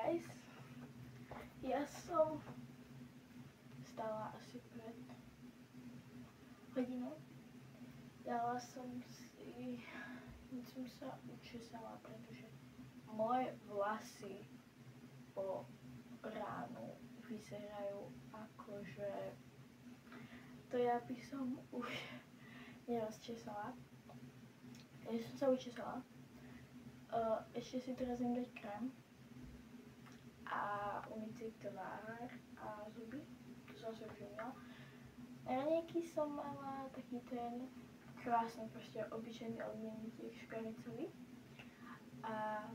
guys, ja som stala asi pred hodinou. Dala som si, keď som sa učesala, pretože moje vlasy po ránu vyzerajú akože to ja by som už nerozčesala. Ja som sa učesala. Ešte si teraz idem dať krém a umyť si tvár a zuby. To som si už umila. Ranejky som mala taký ten krásny, proste obyčajný odmienník špericový. A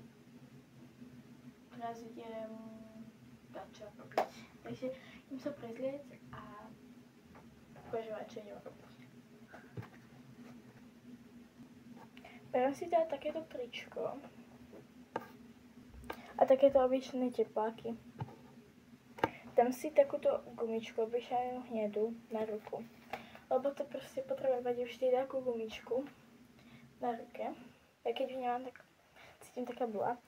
teraz idem gača robiť. Takže idem sa prezliec a uvažovať, čo idem robiť. Beriem si teda takéto tričko a takéto obyčajné tepláky. Dám si takúto gumičku, obyčajnú hnedú, na ruku. Lebo to proste potrebujem mať vždy takú gumičku na ruke. Ja keď ju nemám, tak cítim taká bola.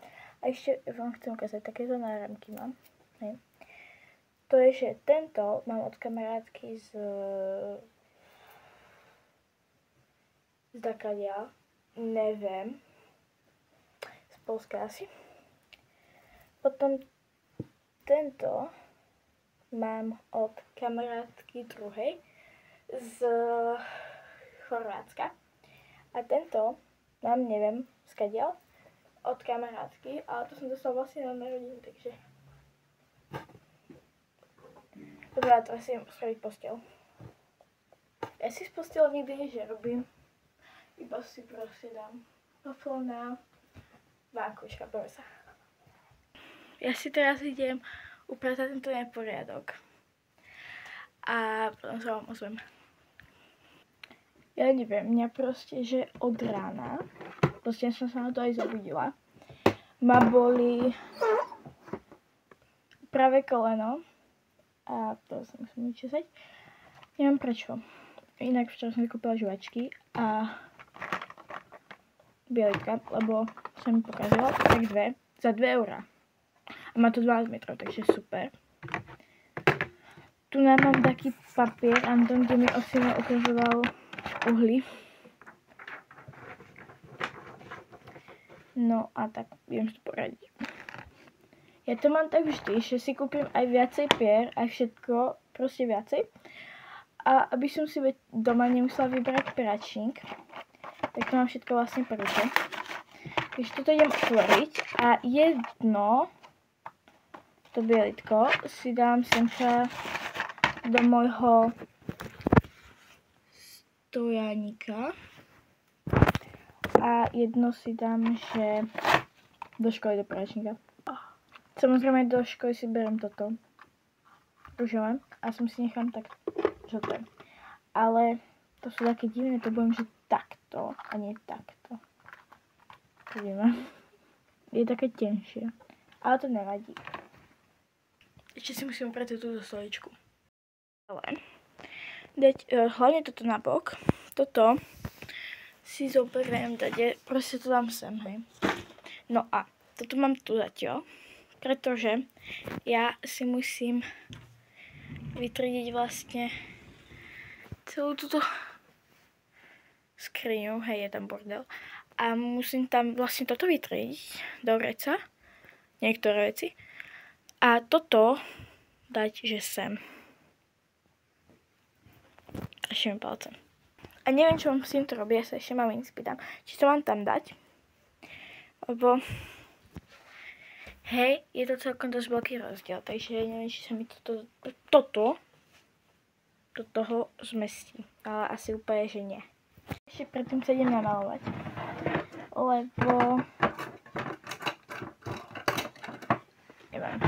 A ešte vám chcem ukázať, takéto náramky mám. Hej. To je, že tento mám od kamarátky z Dakadia. Neviem, z Polska asi. Potom tento mám od kamarátky druhej z Chorvátska. A tento mám, neviem, skadiaľ, od kamarátky, ale to som dostala vlastne na narodeniny, takže dobre, teraz si idem spraviť posteľ. Ja si z posteľ nikdy nič nerobím. Iba si proste dám wafel na vánkuška, povie sa. Ja si teraz idem upratať tento neporiadok. A potom sa vám ozvem. Ja neviem, mňa proste, že od rána, proste som sa na to aj zabudila, ma boli pravé koleno a to sa musím vyčesať. Neviem prečo. Inak včera som vykúpila žuvačky a bielitka, lebo som mi pokazila, tak za 2 eurá. A má to 12 metrov, takže super. Tu mám taký papier, Anton, kde mi osino ukazoval uhly. No a tak idem si to poradiť. Ja to mám tak vždy, že si kúpim aj viacej pier, aj všetko, proste viacej. A aby som si doma nemusela vybrať peračník, tak to mám všetko vlastne prvé. Takže toto idem otvoriť a jedno, to bielitko, si dám semka do môjho stojaníka a jedno si dám, že do školy, do peračníka. Samozrejme do školy si beriem toto ružové a som si nechám tak žlté. Ale to sú také divné, to budem, že takto a nie takto. Vidíme. Je také tenšie. Ale to nevadí. Ešte si musím upratať túto stoličku. Ale dať hlavne toto na bok. Toto si zoberiem, proste to dám sem, hej. No a toto mám tu zatiaľ, pretože ja si musím vytriediť vlastne celú túto skriňu, hej, je tam bordel. A musím tam vlastne toto vytriediť do vreca, niektoré veci. A toto dať, že sem. Ešte mi palcem. A neviem, čo mám s týmto robiť, ja sa ešte maminy spýtam, či to mám tam dať. Lebo, hej, je to celkom dosť veľký rozdiel, takže neviem, či sa mi toto do toho zmestí. Ale asi úplne, že nie. Ešte predtým sa idem namalovať. Lebo neviem.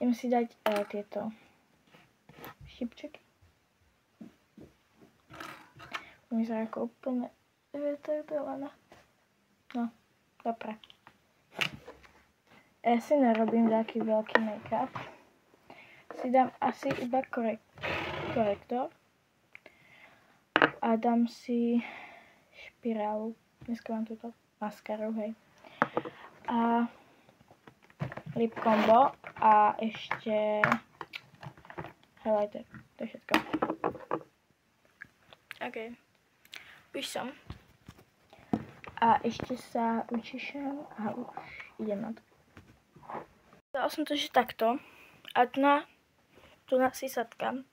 Idem si dať tieto šipčeky. Vyzerá ako úplne vytrdelená. No, dobre. Ja si nerobím taký veľký make-up. Si dám asi iba korektor. A dám si špirálu. Dneska mám túto maskaru, hej. A lip combo a ešte highlighter. To je všetko. OK. Už som. A ešte sa učišem a už idem na to. Dala som to, že takto. A tu na si sadkám.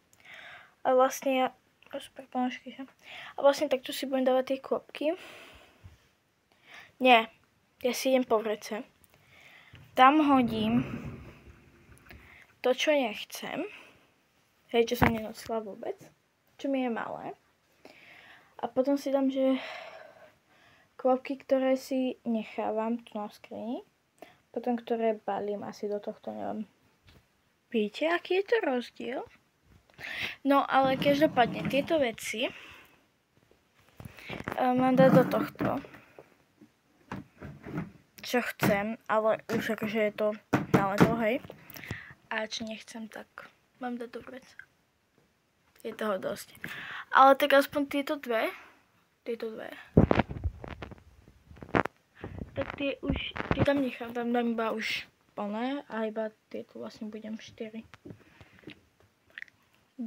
A vlastne ja... A vlastne takto si budem dávať tie klopky. Nie. Ja si idem po vrece. Tam hodím to, čo nechcem. Hej, čo som nenosila vôbec. Čo mi je malé. A potom si dám, že klopky, ktoré si nechávam tu na skrini. Potom, ktoré balím asi do tohto, neviem. Víte, aký je to rozdiel? No, ale každopádne tieto veci mám dať do tohto. Čo chcem, ale už akože je to na leto, hej. A čo nechcem, tak mám dať do vec. Je toho dosť. Ale tak aspoň tieto dve, tak tie tam nechám, tam dám iba už plné a iba tieto vlastne budem 4.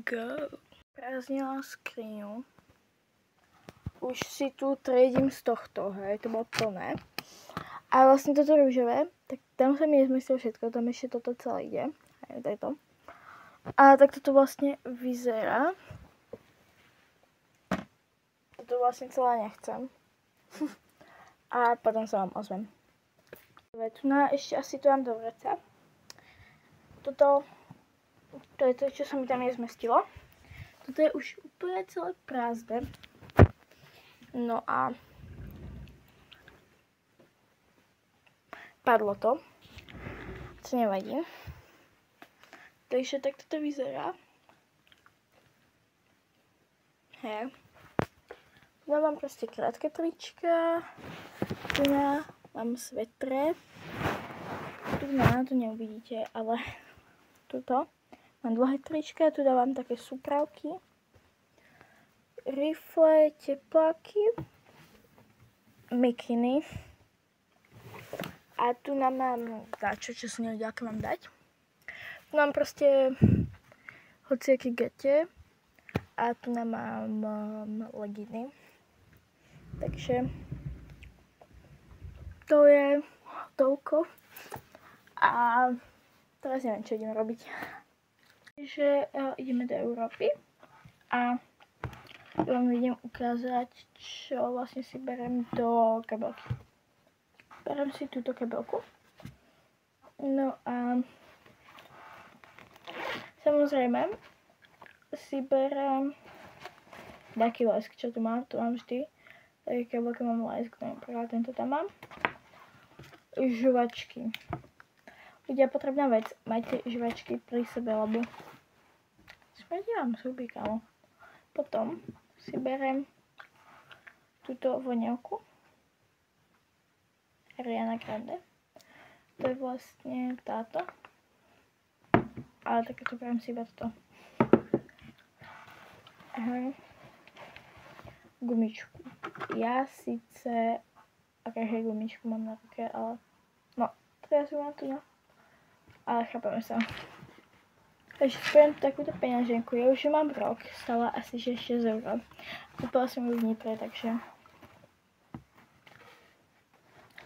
Go. Prázdnila skriňu. Už si tu triedím z tohto, hej, to bolo plné. A vlastne toto rúžové, tak tam sa mi nezmestilo všetko, tam ešte toto celé ide. Hej, takto. A tak toto vlastne vyzerá. Toto vlastne celé nechcem. A potom sa vám ozvem. Tu na ešte asi to dám do vreca. Toto... To je to, čo sa mi tam nezmestilo. Toto je už úplne celé prázdne. No a... Padlo to. To nevadí. Takže tak toto vyzerá. Hej. Tu mám proste krátke trička. Tu mám svetre. Tu to neuvidíte, ale tuto. Mám dlhé trička, tu dávam také súpravky, rifle, tepláky, mikiny. A tu mám dačo, čo som nevedela, aké mám dať. Tu mám proste hociaké gate a tu mám leginy. Takže to je toľko. A teraz neviem, čo idem robiť. Takže ideme do Európy a vám idem ukázať, čo vlastne si berem do kabelky. Berem si túto kabelku. No a samozrejme si berem taký lesk, čo tu mám vždy. Také kabelky mám lesk, napríklad tento tam mám. Žuvačky. Ľudia, potrebná vec, majte žvačky pri sebe, lebo smrdiam zuby, kámo. Potom si berem túto voňavku Ariana Grande. To je vlastne táto. Ale takéto berem si iba toto. Gumičku. Ja síce akéže gumičku mám na ruke, ale no, teraz ju mám tu, no. Ale chápeme sa. Takže spravím takúto peňaženku. Ja už ju mám rok. Stala asi 6 €. Kúpila som ju v Dnipre, takže...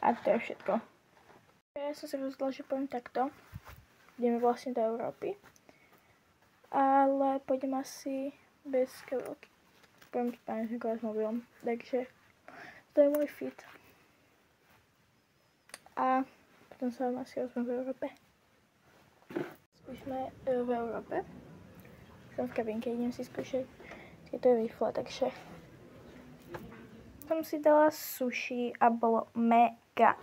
A to je všetko. Ja som sa rozhodla, že poviem takto. Ideme vlastne do Európy. Ale pôjdem asi bez kabelky. Poviem peňaženku s mobilom. Takže to je môj fit. A potom sa vám asi ozvem v Európe. Už sme v Európe. Som v kabinke, idem si skúšať tieto rifle, takže som si dala sushi a bolo mega.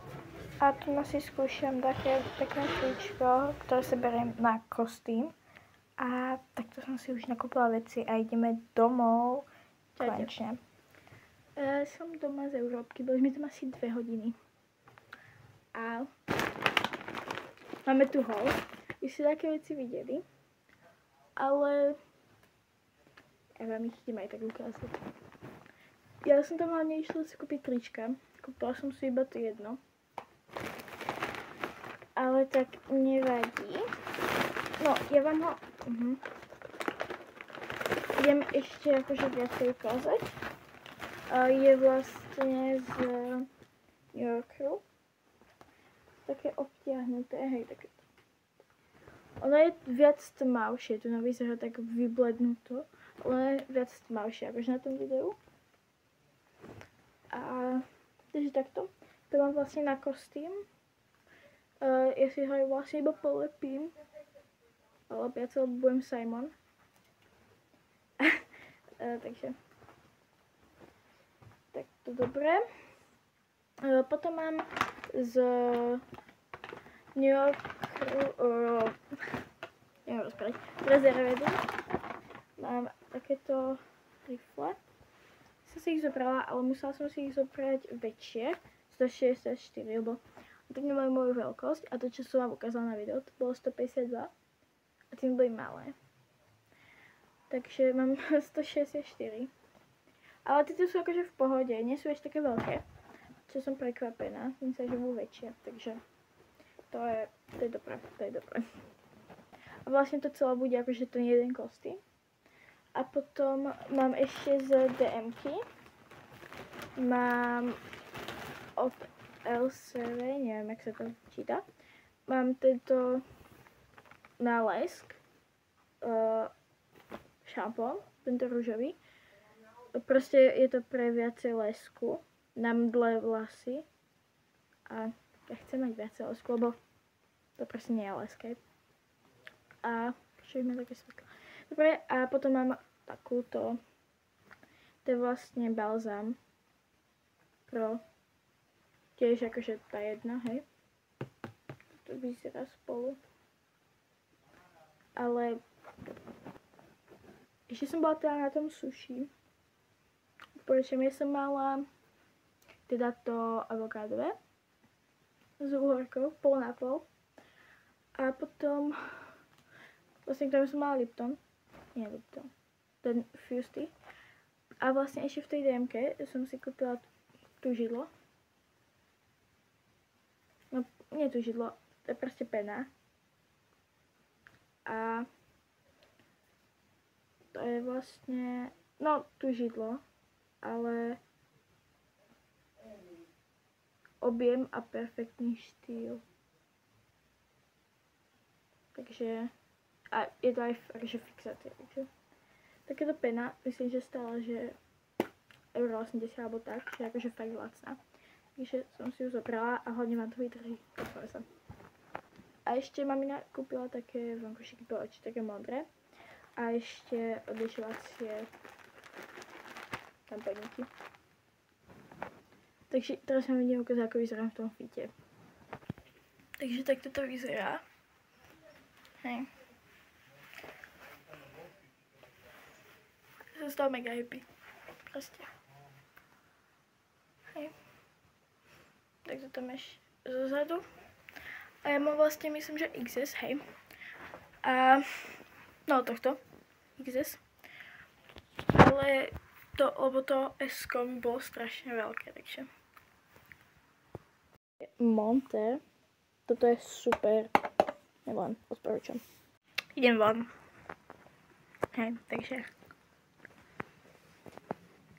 A tu si skúšam také pekné tričko, ktoré sa beriem na kostým. A takto som si už nakúpila veci a ideme domov. Konečne. Som doma z Európky, boli sme tam asi 2 hodiny. A máme tu hol. Už si také veci videli, ale ja vám ich idem aj tak ukázať. Ja som tam hlavne išla si kúpiť trička, kúpila som si iba to jedno. ale tak nevadí. No, ja vám ho... Idem ešte akože viacej ukázať. Je vlastne z New Yorku. Také obtiahnuté, hej, také. Ono je viac tmavšie, tu vyzerá tak vyblednuto. Ono je viac tmavšie, akože na tom videu. A takže takto. To mám vlastne na kostým. Ja si ho vlastne iba polepím. Ale ja celé budem Simon. Takže. Tak to dobré. Potom mám z New Yorku, neviem rozprávať, Rezervedu. Mám takéto rifle. Som si ich zobrala, ale musela som si ich zobrať väčšie, 164, lebo tak nemajú moju veľkosť a to, čo som vám ukázala na videu, to bolo 152 a tým boli malé. Takže mám 164. Ale tieto sú akože v pohode, nie sú ešte také veľké. Čo som prekvapená, myslím sa, že budú väčšie, takže to je dobré, to je dobré. A vlastne to celé bude akože ten jeden kostým. A potom mám ešte z DM-ky. Mám od Elseve, neviem, jak sa to číta. Mám tento na lesk šampón, tento ružový. Proste je to pre viacej lesku na mdlé vlasy. A ja chcem mať viacej lesku, lebo to proste nie je leské. A čo má také svetlo. Dobre, a potom mám takúto. To je vlastne balzám pro tiež akože tá jedna, hej. To vyzerá spolu. Ale ešte som bola teda na tom sushi. Prečo ja som mala teda to avokádové s uhorkou, pol na pol. A potom vlastne k tomu som mala Lipton. Nie Lipton. Ten Fusty. A vlastne ešte v tej DM-ke som si kúpila tú židlo. No, nie tú židlo, to je proste pena. A to je vlastne, no, tú židlo, ale objem a perfektný štýl. Takže, a je to aj akože fixácia, takže takéto pena, myslím, že stála, že €80 alebo tak, že akože fakt lacná. Takže som si ju zobrala a hodne ma to vydrží. A ešte mamina kúpila také vonkošiky pro oči, také modré. A ešte odlišovacie tamponiky. Takže teraz vám vidím ukázať, ako vyzerám v tom fite. Takže takto to vyzerá. Hej. Som z toho mega happy. Proste. Hej. Tak to tam máš zozadu. A ja mám vlastne, myslím, že XS, hej. A no tohto. XS. Ale to, lebo to S-ko mi bolo strašne veľké, takže. Monte. Toto je super. Neviem, odporúčam. Idem von. Hej, takže.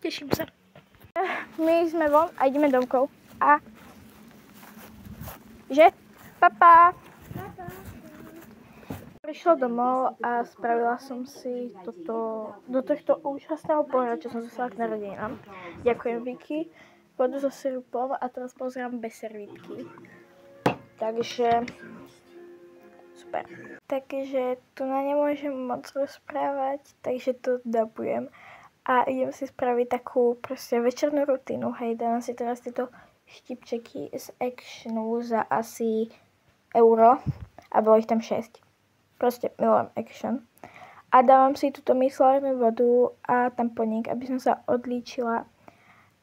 Teším sa. My sme von a ideme domkov. A že? Papa. Prišla domov a spravila som si do tohto úžasného pohľadu, čo som zostala k narodinám. Ďakujem, Vicky. Vodu so sirupom a teraz pozerám bez servítky. Takže super. Takže tu na nemôžem moc rozprávať, takže to dabujem. A idem si spraviť takú proste večernú rutinu. Hej, dávam si teraz tieto štipčeky z Actionu za asi euro. A bolo ich tam 6. Proste milujem Action. A dávam si túto micelárnu vodu a tamponík, aby som sa odlíčila.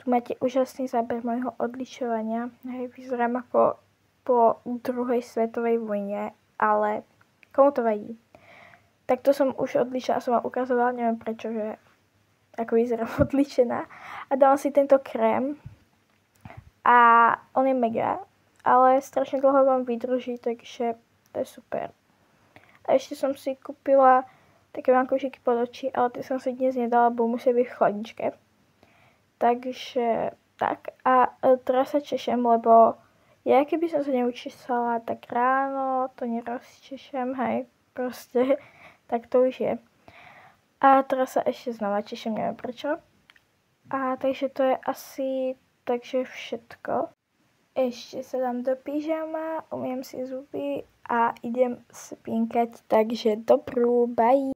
Tu máte úžasný záber môjho odličovania. Hej, vyzerám ako po druhej svetovej vojne, ale komu to vadí? Tak to som už odličila, som vám ukazovala, neviem prečo, že ako vyzerám odličená. A dávam si tento krém a on je mega. ale strašne dlho vám vydrží, takže to je super. A ešte som si kúpila také vankušiky pod oči, ale tie som si dnes nedala, bo musia byť v chladničke. Takže tak. A teraz sa češem, lebo ja keby som sa neučesala, tak ráno to nerozčešem, hej. Proste tak to už je. A teraz sa ešte znova češem, neviem prečo. A takže to je asi takže všetko. Ešte sa dám do pyžama, umiem si zuby a idem spinkať, takže dobrú, bye!